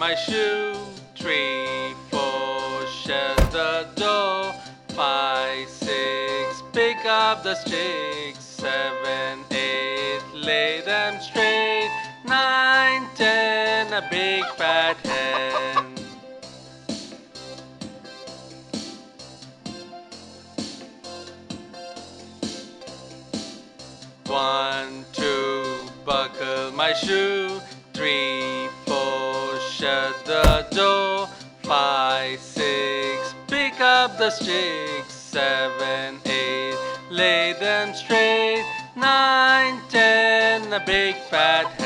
my shoe. 3, 4, shut the door. 5, 6, pick up the sticks. 7, 8, lay them straight. 9, 10, a big fat hen. 1, 2, buckle my shoe. 3, 4, shut the door. 5, 6, pick up the sticks. 7, 8, lay them straight. 9, 10, a big fat hen.